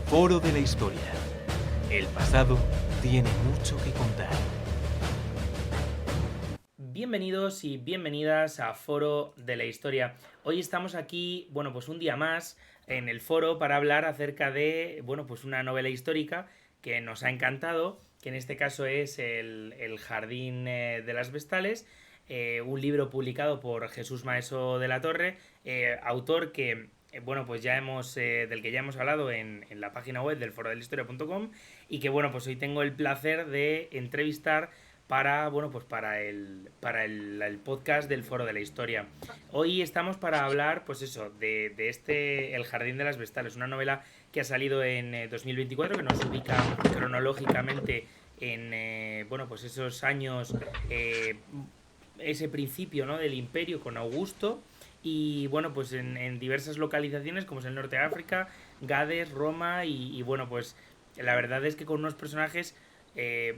Foro de la Historia. El pasado tiene mucho que contar. Bienvenidos y bienvenidas a Foro de la Historia. Hoy estamos aquí, bueno, pues un día más en el foro para hablar acerca de, bueno, pues una novela histórica que nos ha encantado, que en este caso es El Jardín de las Vestales, un libro publicado por Jesús Maeso de la Torre, autor que, bueno, pues del que ya hemos hablado en la página web del forodeLahistoria.com y que, bueno, pues hoy tengo el placer de entrevistar para, bueno, pues para el podcast del Foro de la Historia. Hoy estamos para hablar, pues eso, de este El Jardín de las Vestales, una novela que ha salido en 2024, que nos ubica cronológicamente en, bueno, pues esos años, ese principio, ¿no?, del imperio con Augusto, y bueno, pues en diversas localizaciones como es el norte de África, Gades, Roma bueno, pues la verdad es que con unos personajes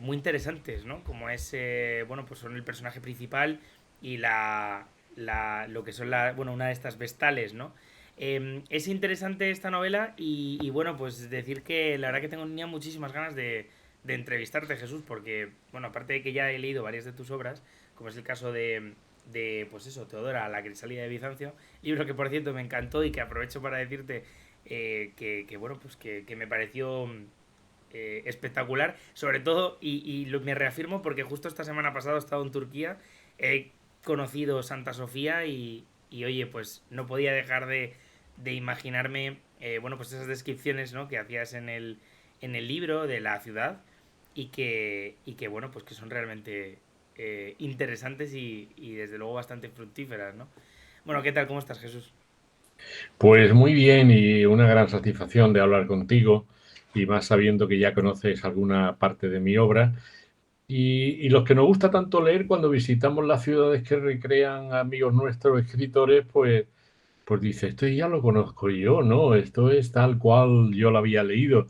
muy interesantes, ¿no? Como es, bueno, pues son el personaje principal y lo que son bueno, una de estas vestales, ¿no? Es interesante esta novela bueno, pues decir que la verdad que tenía muchísimas ganas de entrevistarte, Jesús, porque, bueno, aparte de que ya he leído varias de tus obras, como es el caso pues eso, Teodora, la Crisálida de Bizancio, libro que por cierto me encantó y que aprovecho para decirte bueno, pues que me pareció espectacular, sobre todo, me reafirmo porque justo esta semana pasada he estado en Turquía, he conocido Santa Sofía oye, pues no podía dejar de imaginarme, bueno, pues esas descripciones, ¿no?, que hacías en el libro de la ciudad y que bueno, pues que son realmente interesantes y desde luego bastante fructíferas, ¿no? Bueno, ¿qué tal? ¿Cómo estás, Jesús? Pues muy bien y una gran satisfacción de hablar contigo y más sabiendo que ya conoces alguna parte de mi obra. Y los que nos gusta tanto leer cuando visitamos las ciudades que recrean amigos nuestros escritores, pues dice, esto ya lo conozco yo, ¿no? Esto es tal cual yo lo había leído.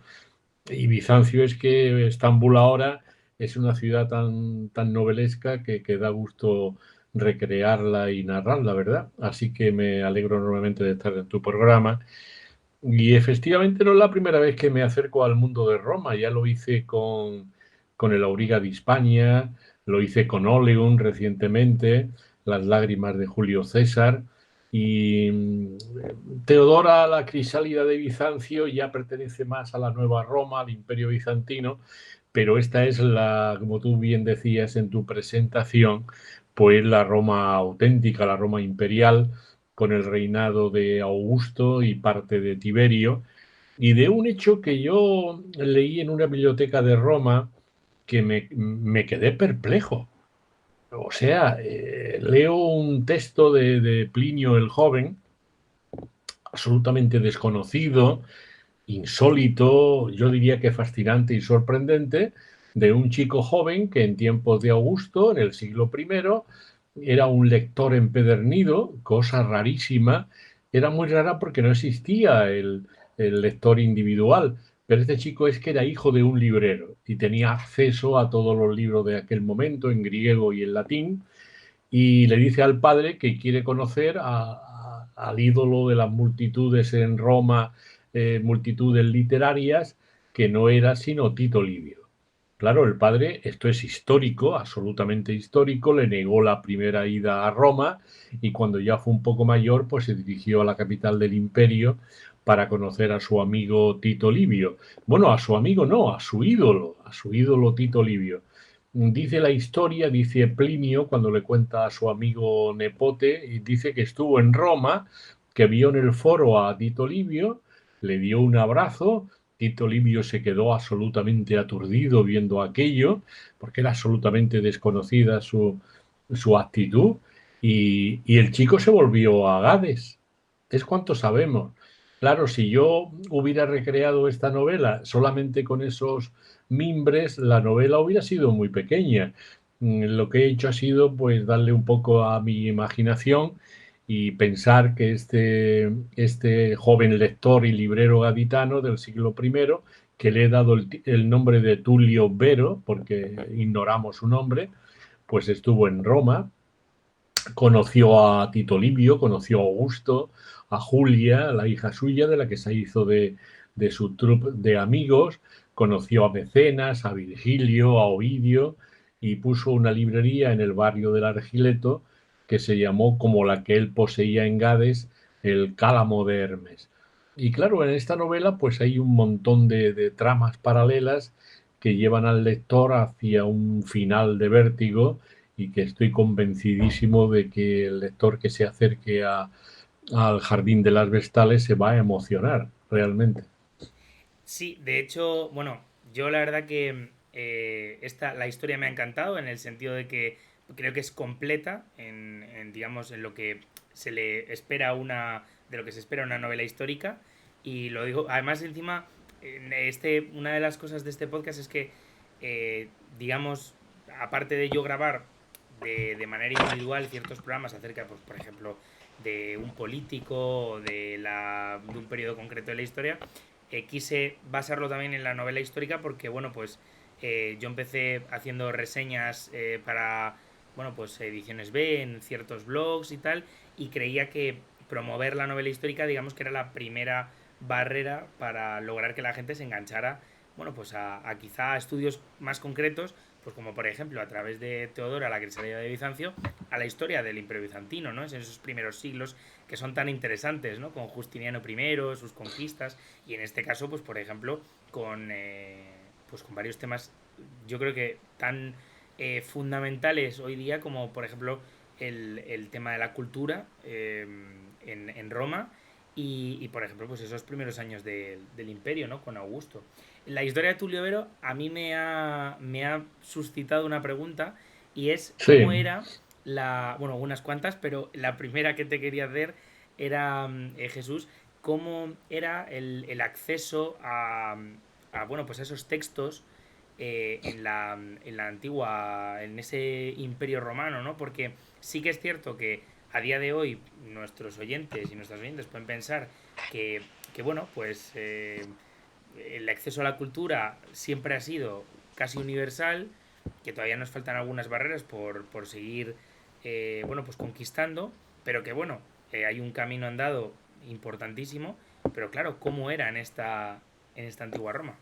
Y Bizancio es que Estambul ahora es una ciudad tan novelesca que da gusto recrearla y narrarla, ¿verdad? Así que me alegro enormemente de estar en tu programa. Y efectivamente no es la primera vez que me acerco al mundo de Roma. Ya lo hice con el Auriga de Hispania, lo hice con Oleum recientemente, Las lágrimas de Julio César. Y Teodora, la Crisálida de Bizancio, ya pertenece más a la Nueva Roma, al Imperio Bizantino, pero esta es como tú bien decías en tu presentación, pues la Roma auténtica, la Roma imperial, con el reinado de Augusto y parte de Tiberio, y de un hecho que yo leí en una biblioteca de Roma que me quedé perplejo. O sea, leo un texto de Plinio el Joven, absolutamente desconocido, insólito, yo diría que fascinante y sorprendente, de un chico joven que en tiempos de Augusto, en el siglo I, era un lector empedernido, cosa rarísima. Era muy rara porque no existía el lector individual, pero este chico es que era hijo de un librero y tenía acceso a todos los libros de aquel momento en griego y en latín, y le dice al padre que quiere conocer al ídolo de las multitudes en Roma, multitudes literarias, que no era sino Tito Livio. Claro, el padre, esto es histórico, absolutamente histórico, le negó la primera ida a Roma y cuando ya fue un poco mayor, pues se dirigió a la capital del imperio para conocer a su amigo Tito Livio. Bueno, a su amigo no, a su ídolo Tito Livio. Dice la historia, dice Plinio, cuando le cuenta a su amigo Nepote, y dice que estuvo en Roma, que vio en el foro a Tito Livio, le dio un abrazo. Tito Livio se quedó absolutamente aturdido viendo aquello, porque era absolutamente desconocida su actitud, y el chico se volvió a Gades. Es cuanto sabemos. Claro, si yo hubiera recreado esta novela solamente con esos mimbres, la novela hubiera sido muy pequeña. Lo que he hecho ha sido pues darle un poco a mi imaginación y pensar que este joven lector y librero gaditano del siglo I, que le he dado el nombre de Tulio Vero, porque ignoramos su nombre, pues estuvo en Roma, conoció a Tito Livio, conoció a Augusto, a Julia, la hija suya, de la que se hizo de de su troupe de amigos, conoció a Mecenas, a Virgilio, a Ovidio, y puso una librería en el barrio del Argileto que se llamó, como la que él poseía en Gades, el Cálamo de Hermes. Y claro, en esta novela pues hay un montón de tramas paralelas que llevan al lector hacia un final de vértigo, y que estoy convencidísimo de que el lector que se acerque al Jardín de las Vestales se va a emocionar realmente. Sí, de hecho, bueno, yo la verdad que la historia me ha encantado en el sentido de que creo que es completa digamos, en lo que se le espera de lo que se espera una novela histórica. Y lo digo, además encima, una de las cosas de este podcast es que, eh, digamos, aparte de yo grabar de manera individual ciertos programas acerca, pues, por ejemplo, de un político o de un periodo concreto de la historia, quise basarlo también en la novela histórica porque, bueno, pues yo empecé haciendo reseñas para, bueno, pues ediciones B en ciertos blogs y tal, y creía que promover la novela histórica, digamos que era la primera barrera para lograr que la gente se enganchara, bueno, pues a quizá a estudios más concretos, pues como por ejemplo a través de Teodora, la Crisálida de Bizancio, a la historia del Imperio Bizantino, ¿no? En esos primeros siglos que son tan interesantes, ¿no? Con Justiniano I, sus conquistas, y en este caso, pues por ejemplo, pues con varios temas, yo creo que tan fundamentales hoy día como por ejemplo el tema de la cultura en Roma por ejemplo pues esos primeros años del imperio, ¿no? Con Augusto. La historia de Tulio Vero a mí me ha suscitado una pregunta, y es cómo Sí, era bueno, unas cuantas, pero la primera que te quería hacer era, Jesús, cómo era el acceso bueno, pues a esos textos en la antigua, en ese imperio romano, ¿no? Porque sí que es cierto que a día de hoy nuestros oyentes y nuestras oyentes pueden pensar que bueno, pues el acceso a la cultura siempre ha sido casi universal, que todavía nos faltan algunas barreras por seguir, bueno, pues conquistando, pero que bueno, hay un camino andado importantísimo, pero claro, ¿cómo era en esta antigua Roma?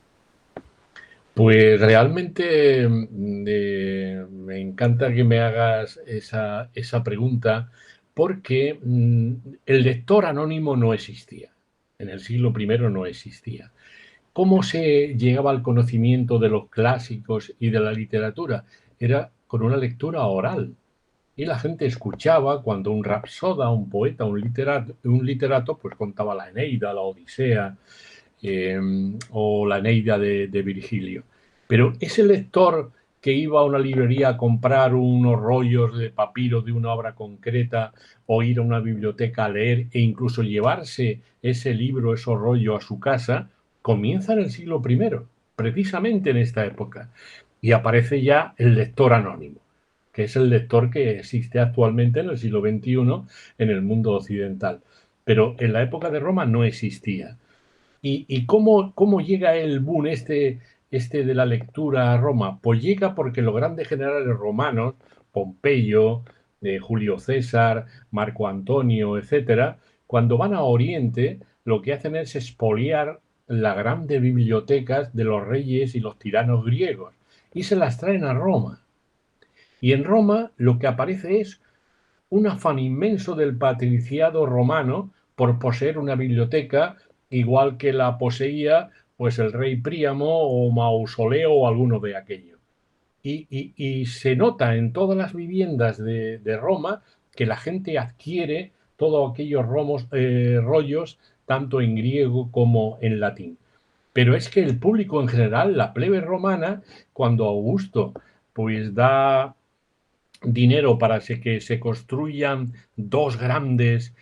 pues realmente me encanta que me hagas esa pregunta, porque el lector anónimo no existía. En el siglo primero no existía. ¿Cómo se llegaba al conocimiento de los clásicos y de la literatura? Era con una lectura oral. Y la gente escuchaba cuando un rapsoda, un poeta, un literato pues contaba la Eneida, la Odisea, eh, o la Eneida de Virgilio. Pero ese lector que iba a una librería a comprar unos rollos de papiro de una obra concreta, o ir a una biblioteca a leer, e incluso llevarse ese libro, esos rollos a su casa, comienza en el siglo primero, precisamente en esta época. Y aparece ya el lector anónimo, que es el lector que existe actualmente en el siglo XXI en el mundo occidental. Pero en la época de Roma no existía. ¿Y cómo llega el boom este de la lectura a Roma? Pues llega porque los grandes generales romanos, Pompeyo, Julio César, Marco Antonio, etcétera, cuando van a Oriente, lo que hacen es expoliar las grandes bibliotecas de los reyes y los tiranos griegos, y se las traen a Roma. Y en Roma lo que aparece es un afán inmenso del patriciado romano por poseer una biblioteca igual que la poseía pues el rey Príamo o Mausoleo o alguno de aquellos. Y se nota en todas las viviendas de Roma que la gente adquiere todos aquellos rollos, tanto en griego como en latín. Pero es que el público en general, la plebe romana, cuando Augusto pues da dinero para que se construyan dos grandes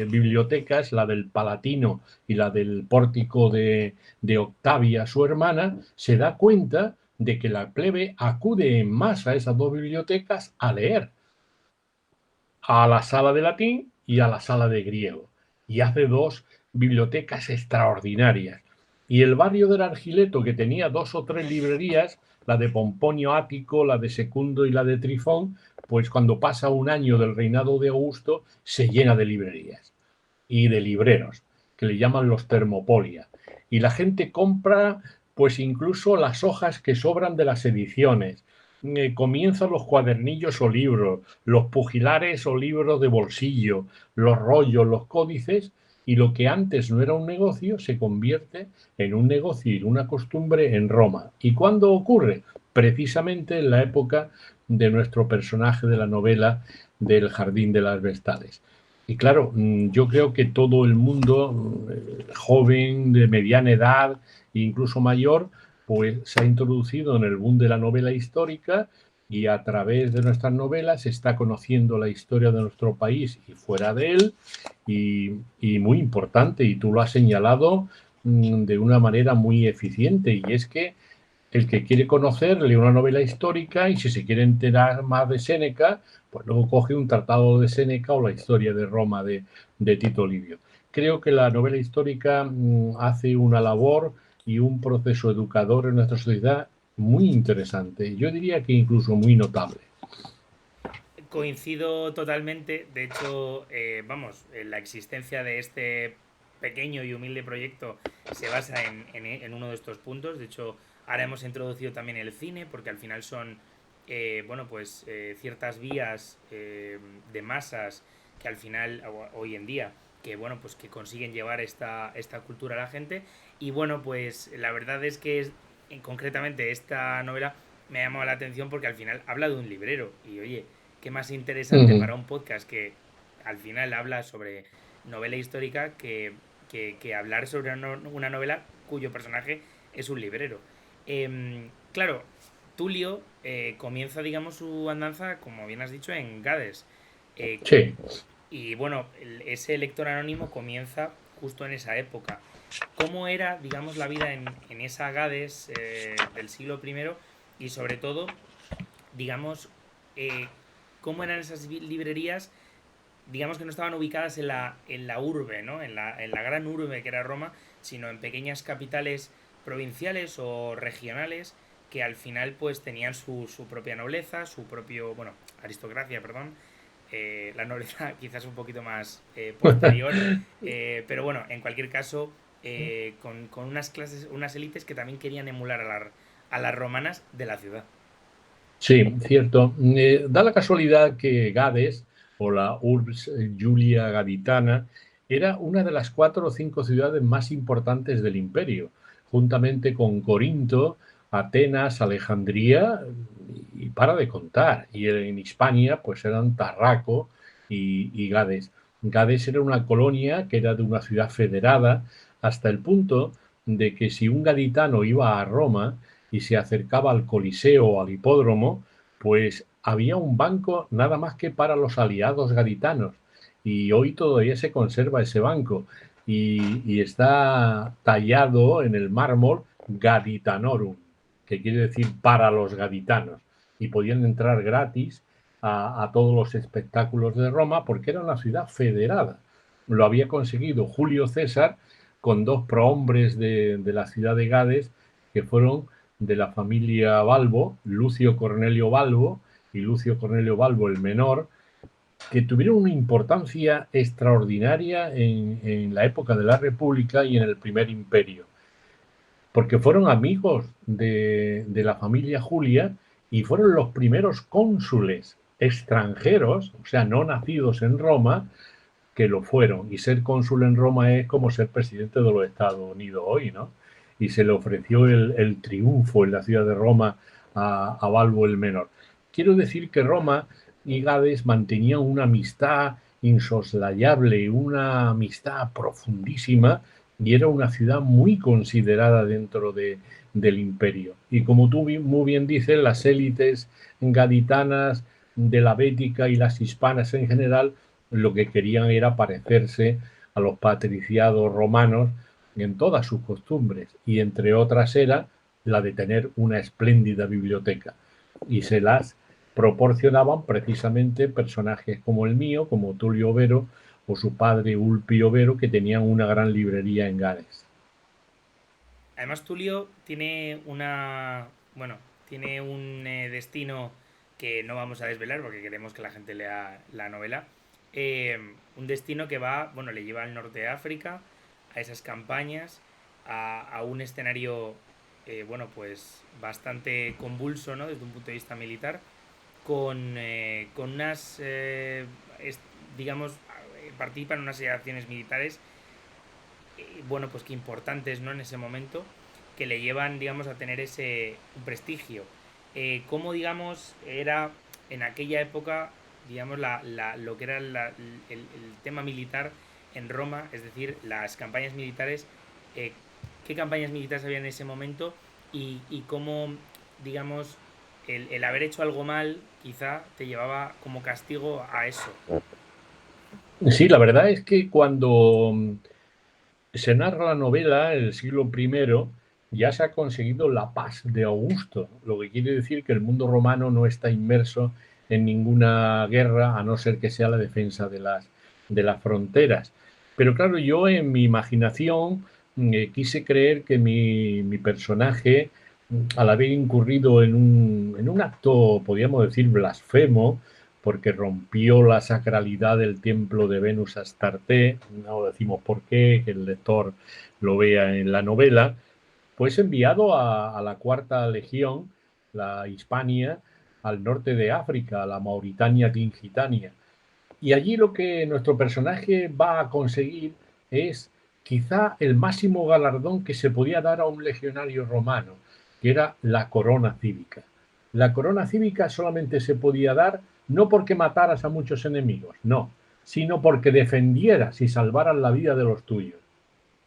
bibliotecas, la del Palatino y la del Pórtico de Octavia, su hermana, se da cuenta de que la plebe acude en masa a esas dos bibliotecas a leer, a la sala de latín y a la sala de griego, y hace dos bibliotecas extraordinarias. Y el barrio del Argileto, que tenía dos o tres librerías, la de Pomponio Ático, la de Secundo y la de Trifón, pues cuando pasa un año del reinado de Augusto se llena de librerías y de libreros que le llaman los Thermopolia. Y la gente compra pues incluso las hojas que sobran de las ediciones. Comienzan los cuadernillos o libros, los pugilares o libros de bolsillo, los rollos, los códices, y lo que antes no era un negocio se convierte en un negocio y en una costumbre en Roma. ¿Y cuándo ocurre? Precisamente en la época de nuestro personaje de la novela del Jardín de las Vestales. Y claro, yo creo que todo el mundo, joven, de mediana edad e incluso mayor, pues se ha introducido en el boom de la novela histórica y a través de nuestras novelas se está conociendo la historia de nuestro país y fuera de él, y muy importante, y tú lo has señalado de una manera muy eficiente, y es que el que quiere conocer lee una novela histórica y si se quiere enterar más de Séneca, pues luego coge un tratado de Séneca o la historia de Roma de Tito Livio. Creo que la novela histórica hace una labor y un proceso educador en nuestra sociedad muy interesante. Yo diría que incluso muy notable. Coincido totalmente. De hecho, vamos, la existencia de este pequeño y humilde proyecto se basa en uno de estos puntos. De hecho, ahora hemos introducido también el cine, porque al final son, bueno, pues ciertas vías de masas que al final, hoy en día, que bueno, pues que consiguen llevar esta cultura a la gente. Y bueno, pues la verdad es que concretamente esta novela me ha llamado la atención porque al final habla de un librero. Y oye, qué más interesante para un podcast que al final habla sobre novela histórica que hablar sobre una novela cuyo personaje es un librero. Claro, Tulio comienza, digamos, su andanza, como bien has dicho, en Gades. Eh, Sí. y bueno, ese lector anónimo comienza justo en esa época. ¿Cómo era, digamos, la vida en esa Gades del siglo I? Y sobre todo, digamos, cómo eran esas librerías, digamos que no estaban ubicadas en la urbe, ¿no? En la gran urbe que era Roma, sino en pequeñas capitales provinciales o regionales que al final pues tenían su propia nobleza, su propio, bueno, aristocracia, perdón. La nobleza quizás un poquito más posterior, pero bueno, en cualquier caso, con unas clases, unas élites que también querían emular a las romanas de la ciudad. Sí, cierto. Da la casualidad que Gades, o la Urbs Julia Gaditana, era una de las 4 o 5 ciudades más importantes del imperio, juntamente con Corinto, Atenas, Alejandría, y para de contar. Y en Hispania, pues eran Tarraco y Gades. Gades era una colonia que era de una ciudad federada, hasta el punto de que si un gaditano iba a Roma, y se acercaba al Coliseo o al hipódromo, pues había un banco nada más que para los aliados gaditanos. Y hoy todavía se conserva ese banco y está tallado en el mármol Gaditanorum, que quiere decir para los gaditanos. Y podían entrar gratis a todos los espectáculos de Roma porque era una ciudad federada. Lo había conseguido Julio César con 2 prohombres de la ciudad de Gades que fueron de la familia Balbo, Lucio Cornelio Balbo y Lucio Cornelio Balbo el menor, que tuvieron una importancia extraordinaria en la época de la República y en el primer imperio, porque fueron amigos de la familia Julia y fueron los primeros cónsules extranjeros, o sea, no nacidos en Roma, que lo fueron. Y ser cónsul en Roma es como ser presidente de los Estados Unidos hoy, ¿no? Y se le ofreció el triunfo en la ciudad de Roma a Balbo el Menor. Quiero decir que Roma y Gades mantenían una amistad insoslayable, una amistad profundísima, y era una ciudad muy considerada dentro del imperio. Y como tú muy bien dices, las élites gaditanas de la Bética y las hispanas en general lo que querían era parecerse a los patriciados romanos en todas sus costumbres, y entre otras era la de tener una espléndida biblioteca, y se las proporcionaban precisamente personajes como el mío, como Tulio Vero o su padre Ulpio Vero, que tenían una gran librería en Gades. Además, Tulio tiene bueno, tiene un destino que no vamos a desvelar porque queremos que la gente lea la novela. Un destino que va, bueno, le lleva al norte de África, a esas campañas, a un escenario, bueno, pues bastante convulso, ¿no? Desde un punto de vista militar, con unas, digamos, participan en unas acciones militares, bueno, pues que importantes, ¿no? En ese momento, que le llevan, digamos, a tener ese un prestigio. ¿Cómo, digamos, era en aquella época, digamos, lo que era el tema militar en Roma, es decir, las campañas militares, eh, qué campañas militares había en ese momento y cómo, digamos, el haber hecho algo mal quizá te llevaba como castigo a eso? Sí, la verdad es que cuando se narra la novela, el siglo primero, ya se ha conseguido la paz de Augusto, lo que quiere decir que el mundo romano no está inmerso en ninguna guerra, a no ser que sea la defensa de las fronteras. Pero claro, yo en mi imaginación quise creer que mi personaje, al haber incurrido en un acto, podríamos decir, blasfemo, porque rompió la sacralidad del templo de Venus Astarte, no decimos por qué, que el lector lo vea en la novela, pues enviado a la Cuarta Legión, la Hispania, al norte de África, a la Mauritania Tingitania. Y allí lo que nuestro personaje va a conseguir es quizá el máximo galardón que se podía dar a un legionario romano, que era la corona cívica. La corona cívica solamente se podía dar no porque mataras a muchos enemigos, no, sino porque defendieras y salvaras la vida de los tuyos.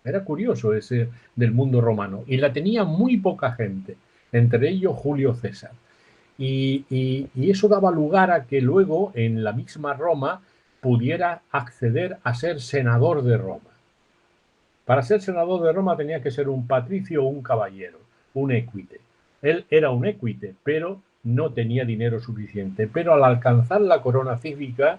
Era curioso ese del mundo romano y la tenía muy poca gente, entre ellos Julio César. Y eso daba lugar a que luego en la misma Roma pudiera acceder a ser senador de Roma. Para ser senador de Roma tenía que ser un patricio o un caballero, un equite. Él era un equite, pero no tenía dinero suficiente. Pero al alcanzar la corona cívica,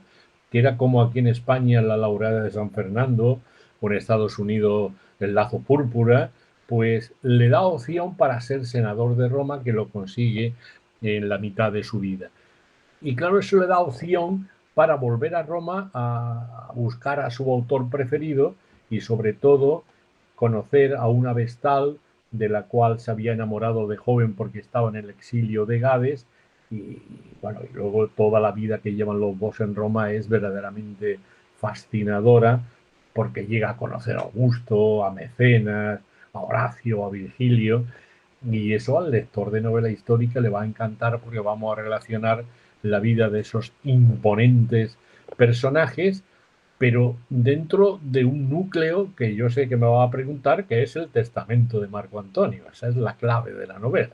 que era como aquí en España la laureada de San Fernando, o en Estados Unidos el lazo púrpura, pues le da opción para ser senador de Roma, que lo consigue en la mitad de su vida. Y claro, eso le da opción para volver a Roma a buscar a su autor preferido y sobre todo conocer a una vestal de la cual se había enamorado de joven porque estaba en el exilio de Gades y bueno, y luego toda la vida que llevan los dos en Roma es verdaderamente fascinadora porque llega a conocer a Augusto, a Mecenas, a Horacio, a Virgilio y eso al lector de novela histórica le va a encantar porque vamos a relacionar la vida de esos imponentes personajes, pero dentro de un núcleo que yo sé que me va a preguntar, que es el testamento de Marco Antonio. Esa es la clave de la novela.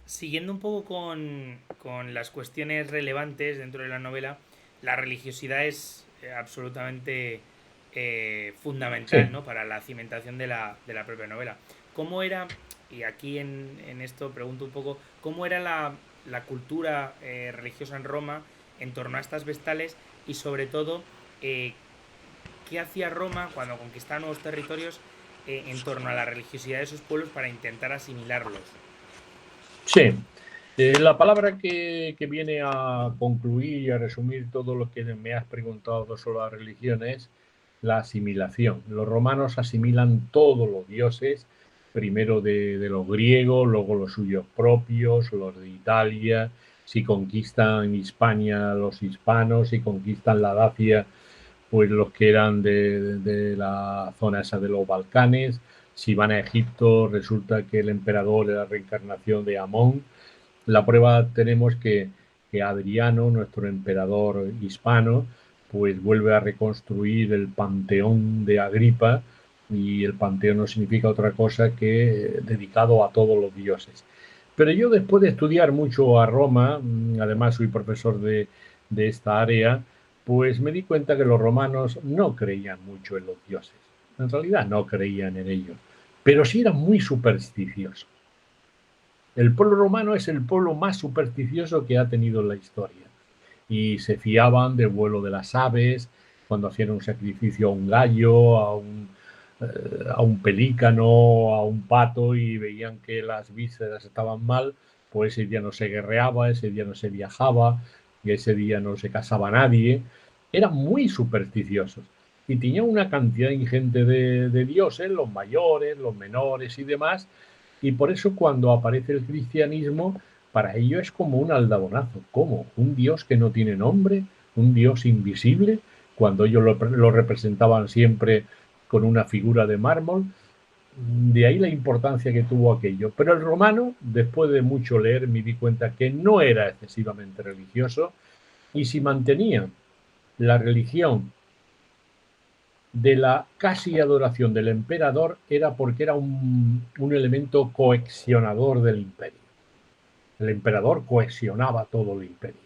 Siguiendo un poco con las cuestiones relevantes dentro de la novela, la religiosidad es absolutamente fundamental, Sí, ¿no? Para la cimentación de la propia novela. ¿Cómo era, y aquí en esto pregunto un poco, cómo era la cultura religiosa en Roma en torno a estas vestales y sobre todo, eh, qué hacía Roma cuando conquistaba nuevos territorios en torno a la religiosidad de esos pueblos para intentar asimilarlos? sí. La palabra que viene a concluir y a resumir todo lo que me has preguntado sobre la religión es la asimilación. Los romanos asimilan todos los dioses, primero de los griegos, luego los suyos propios, los de Italia, si conquistan Hispania los hispanos, si conquistan la Dacia, pues los que eran de la zona esa de los Balcanes, si van a Egipto resulta que el emperador es la reencarnación de Amón. La prueba tenemos que Adriano, nuestro emperador hispano, pues vuelve a reconstruir el panteón de Agripa y el panteón no significa otra cosa que dedicado a todos los dioses. Pero yo después de estudiar mucho a Roma, además soy profesor de esta área, pues me di cuenta que los romanos no creían mucho en los dioses. En realidad no creían en ellos, pero sí eran muy supersticiosos. El pueblo romano es el pueblo más supersticioso que ha tenido en la historia. Y se fiaban del vuelo de las aves, cuando hacían un sacrificio a un gallo, a un pelícano, a un pato y veían que las vísceras estaban mal, pues ese día no se guerreaba, ese día no se viajaba y ese día no se casaba nadie. Eran muy supersticiosos. y tenía una cantidad ingente de dioses, los mayores, los menores y demás, y por eso cuando aparece el cristianismo, para ellos es como un aldabonazo. ¿Cómo? ¿Un dios que no tiene nombre? ¿Un dios invisible? Cuando ellos lo representaban siempre con una figura de mármol. De ahí la importancia que tuvo aquello. Pero el romano, después de mucho leer, me di cuenta que no era excesivamente religioso, y si mantenía la religión de la casi adoración del emperador era porque era un elemento cohesionador del imperio. El emperador cohesionaba todo el imperio.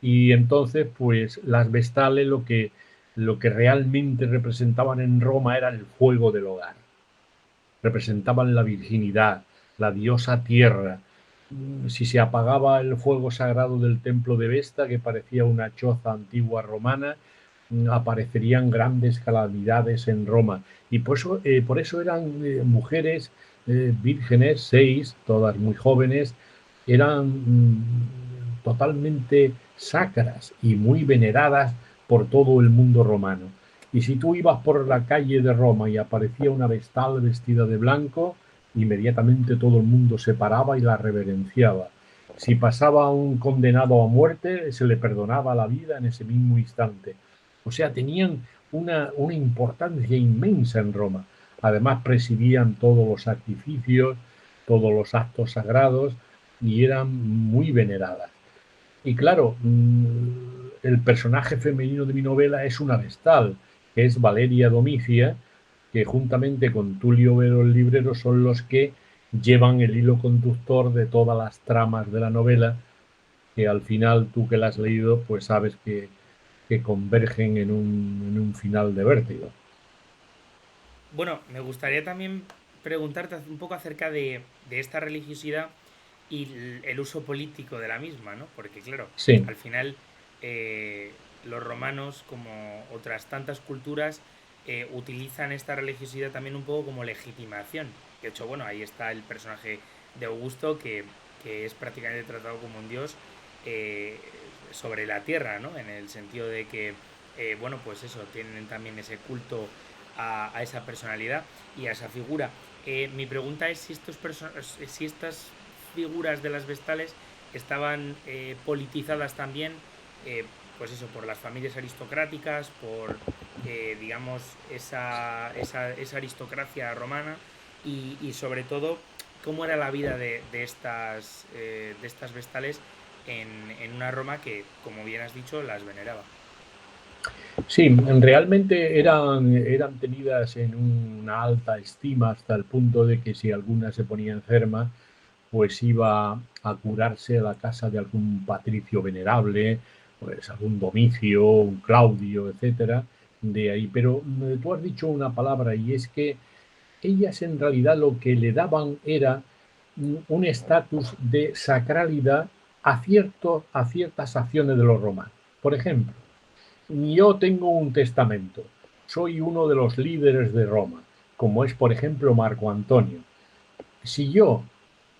Y entonces, pues las vestales lo que realmente representaban en Roma era el fuego del hogar. Representaban la virginidad, la diosa tierra. Si se apagaba el fuego sagrado del templo de Vesta, que parecía una choza antigua romana, aparecerían grandes calamidades en Roma. Y por eso eran mujeres vírgenes, 6, todas muy jóvenes, eran totalmente sacras y muy veneradas por todo el mundo romano. Y si tú ibas por la calle de Roma y aparecía una vestal vestida de blanco, inmediatamente todo el mundo se paraba y la reverenciaba. Si pasaba un condenado a muerte, se le perdonaba la vida en ese mismo instante. O sea, tenían una importancia inmensa en Roma. Además, presidían todos los sacrificios, todos los actos sagrados, y eran muy veneradas. Y claro, el personaje femenino de mi novela es una vestal, que es Valeria Domicia, que juntamente con Tulio Vero el librero son los que llevan el hilo conductor de todas las tramas de la novela, que al final, tú que la has leído, pues sabes que convergen en un final de vértigo. Bueno, me gustaría también preguntarte un poco acerca de esta religiosidad y el uso político de la misma, ¿no? Porque claro, Sí, al final los romanos, como otras tantas culturas, utilizan esta religiosidad también un poco como legitimación. De hecho, bueno, ahí está el personaje de Augusto, que es prácticamente tratado como un dios eh, sobre la tierra, ¿no? En el sentido de que, bueno, pues eso, tienen también ese culto a esa personalidad y a esa figura. Mi pregunta es si estas figuras de las vestales estaban politizadas también, pues eso, por las familias aristocráticas, por, digamos, esa aristocracia romana y sobre todo cómo era la vida de estas vestales en una Roma que, como bien has dicho, las veneraba. sí, realmente eran tenidas en una alta estima hasta el punto de que si alguna se ponía enferma, pues iba a curarse a la casa de algún patricio venerable, pues algún Domicio, un Claudio, etcétera, de ahí. Pero tú has dicho una palabra, y es que ellas en realidad lo que le daban era un estatus de sacralidad a ciertas acciones de los romanos. Por ejemplo, yo tengo un testamento, soy uno de los líderes de Roma, como es por ejemplo Marco Antonio. Si yo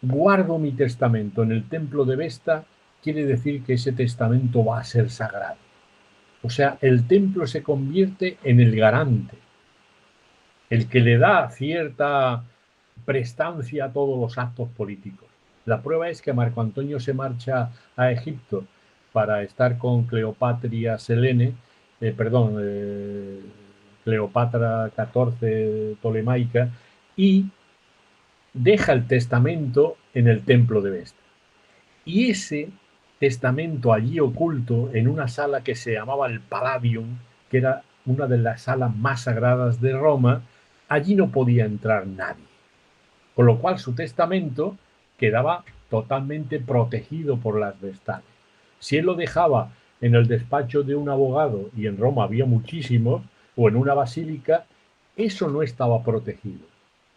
guardo mi testamento en el templo de Vesta, quiere decir que ese testamento va a ser sagrado. O sea, el templo se convierte en el garante, el que le da cierta prestancia a todos los actos políticos. La prueba es que Marco Antonio se marcha a Egipto para estar con Cleopatra Selene, Cleopatra XIV Ptolemaica, y deja el testamento en el templo de Vesta. Y ese testamento allí oculto en una sala que se llamaba el Palladium, que era una de las salas más sagradas de Roma, allí no podía entrar nadie. Con lo cual su testamento quedaba totalmente protegido por las vestales. Si él lo dejaba en el despacho de un abogado, y en Roma había muchísimos, o en una basílica, eso no estaba protegido.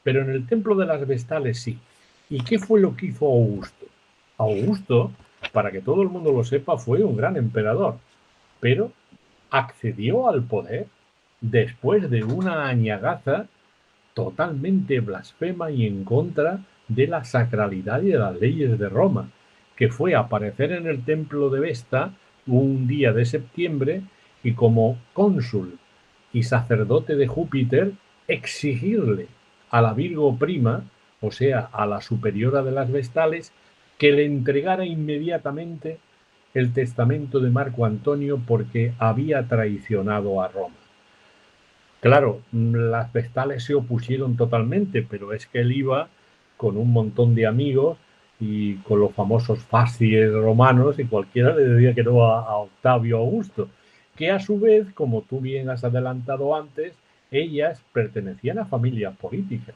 Pero en el templo de las vestales sí. ¿Y qué fue lo que hizo Augusto? Augusto, para que todo el mundo lo sepa, fue un gran emperador, pero accedió al poder después de una añagaza totalmente blasfema y en contra de la sacralidad y de las leyes de Roma, que fue aparecer en el templo de Vesta un día de septiembre y como cónsul y sacerdote de Júpiter, exigirle a la Virgo Prima, o sea, a la superiora de las Vestales, que le entregara inmediatamente el testamento de Marco Antonio porque había traicionado a Roma. Claro, las Vestales se opusieron totalmente, pero es que él iba con un montón de amigos y con los famosos fascies romanos, y cualquiera le decía que no a Octavio Augusto, que a su vez, como tú bien has adelantado antes, ellas pertenecían a familias políticas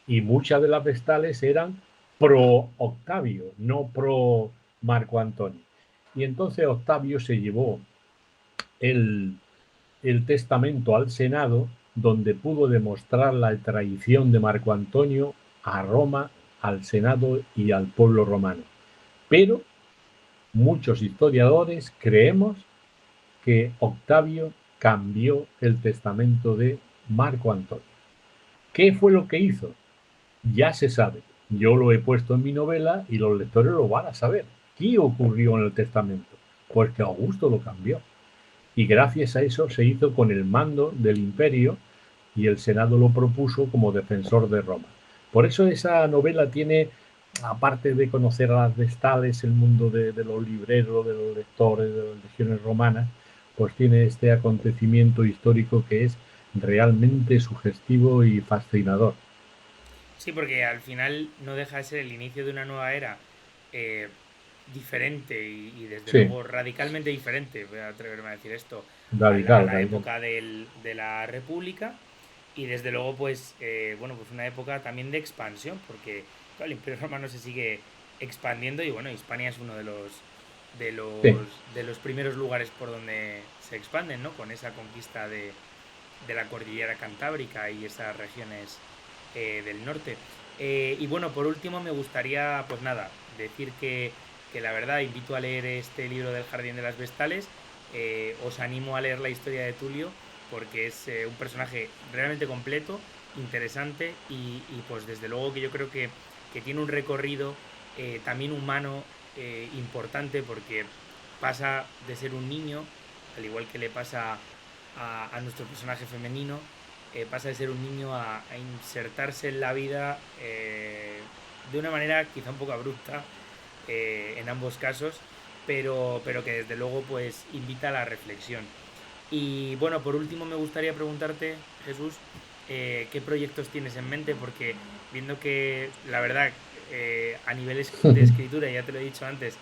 y muchas de las Vestales eran pro Octavio, no pro Marco Antonio. Y entonces Octavio se llevó el, el testamento al Senado, donde pudo demostrar la traición de Marco Antonio a Roma, al Senado y al pueblo romano. Pero muchos historiadores creemos que Octavio cambió el testamento de Marco Antonio. ¿Qué fue lo que hizo? Ya se sabe. Yo lo he puesto en mi novela y los lectores lo van a saber. ¿Qué ocurrió en el testamento? Pues que Augusto lo cambió. Y gracias a eso se hizo con el mando del imperio y el Senado lo propuso como defensor de Roma. Por eso esa novela tiene, aparte de conocer a las Vestales, el mundo de los libreros, de los lectores, de las legiones romanas, pues tiene este acontecimiento histórico que es realmente sugestivo y fascinador. Sí, porque al final no deja de ser el inicio de una nueva era eh, diferente y desde Sí, luego radicalmente diferente, voy a atreverme a decir esto, a radical, la radical. época de la República y desde luego pues, bueno, pues una época también de expansión, porque claro, el Imperio Romano se sigue expandiendo y bueno, Hispania es uno Sí. de los primeros lugares por donde se expanden, ¿no? Con esa conquista de la cordillera cantábrica y esas regiones del norte. Y bueno, por último me gustaría, pues nada, decir que la verdad invito a leer este libro del Jardín de las Vestales. Os animo a leer la historia de Tulio porque es un personaje realmente completo, interesante y pues desde luego que yo creo que tiene un recorrido también humano importante porque pasa de ser un niño, al igual que le pasa a nuestro personaje femenino, pasa de ser un niño a insertarse en la vida de una manera quizá un poco abrupta en ambos casos, pero que desde luego pues invita a la reflexión. Y bueno, por último me gustaría preguntarte, Jesús, ¿qué proyectos tienes en mente? Porque viendo que la verdad a nivel de escritura, ya te lo he dicho antes,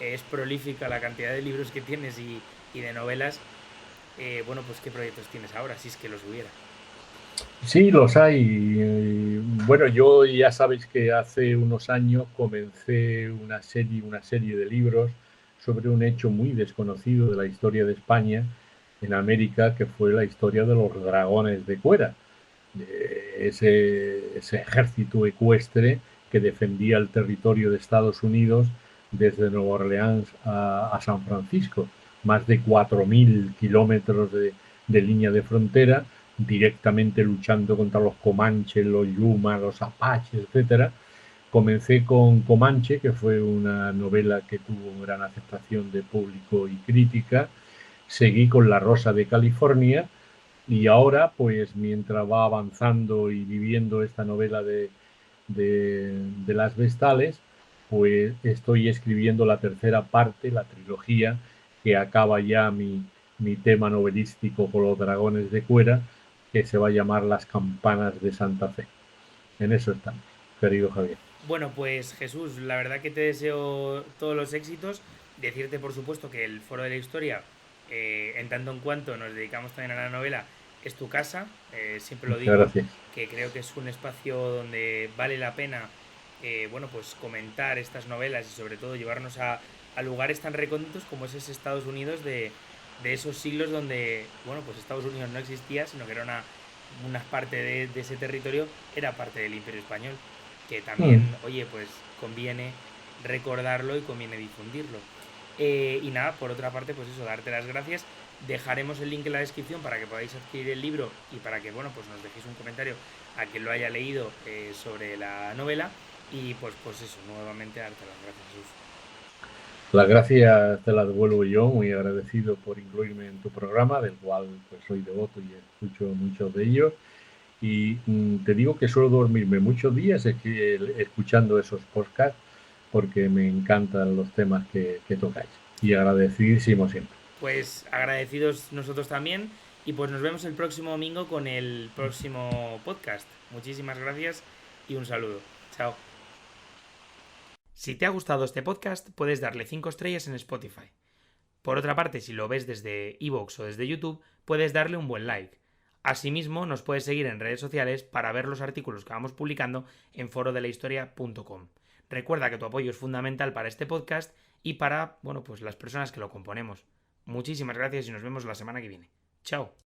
es prolífica la cantidad de libros que tienes y de novelas, bueno, pues ¿qué proyectos tienes ahora, si es que los hubiera? Sí, los hay. Bueno, yo ya sabéis que hace unos años comencé una serie de libros sobre un hecho muy desconocido de la historia de España en América, que fue la historia de los dragones de Cuera, ese ejército ecuestre que defendía el territorio de Estados Unidos desde Nueva Orleans a San Francisco, más de 4.000 kilómetros de línea de frontera, directamente luchando contra los comanches, los yumas, los apaches, etcétera. Comencé con Comanche, que fue una novela que tuvo gran aceptación de público y crítica. Seguí con La Rosa de California y ahora, pues mientras va avanzando y viviendo esta novela de las Vestales, pues estoy escribiendo la tercera parte, la trilogía, que acaba ya mi tema novelístico con los dragones de Cuera, que se va a llamar Las campanas de Santa Fe. En eso estamos, querido Javier. Bueno, pues Jesús, la verdad que te deseo todos los éxitos. Decirte, por supuesto, que el Foro de la Historia, en tanto en cuanto nos dedicamos también a la novela, es tu casa. Siempre lo Muchas digo, gracias. que creo que es un espacio donde vale la pena, bueno, pues comentar estas novelas y sobre todo llevarnos a lugares tan recónditos como es ese Estados Unidos de esos siglos donde, bueno, pues Estados Unidos no existía, sino que era una parte de ese territorio, era parte del Imperio Español que Mm. también, oye, pues conviene recordarlo y conviene difundirlo. Y nada, por otra parte, pues eso, darte las gracias. Dejaremos el link en la descripción para que podáis adquirir el libro y para que, bueno, pues nos dejéis un comentario a quien lo haya leído sobre la novela. Y pues eso, nuevamente darte las gracias, Jesús. Las gracias te las devuelvo yo, muy agradecido por incluirme en tu programa, del cual pues soy devoto y escucho muchos de ellos. Y te digo que suelo dormirme muchos días escuchando esos podcasts porque me encantan los temas que tocáis. Y agradecidísimo siempre. Pues agradecidos nosotros también y pues nos vemos el próximo domingo con el próximo podcast. Muchísimas gracias y un saludo. Chao. Si te ha gustado este podcast, puedes darle 5 estrellas en Spotify. Por otra parte, si lo ves desde iVoox o desde YouTube, puedes darle un buen like. Asimismo, nos puedes seguir en redes sociales para ver los artículos que vamos publicando en forodelahistoria.com. Recuerda que tu apoyo es fundamental para este podcast y para, bueno, pues las personas que lo componemos. Muchísimas gracias y nos vemos la semana que viene. Chao.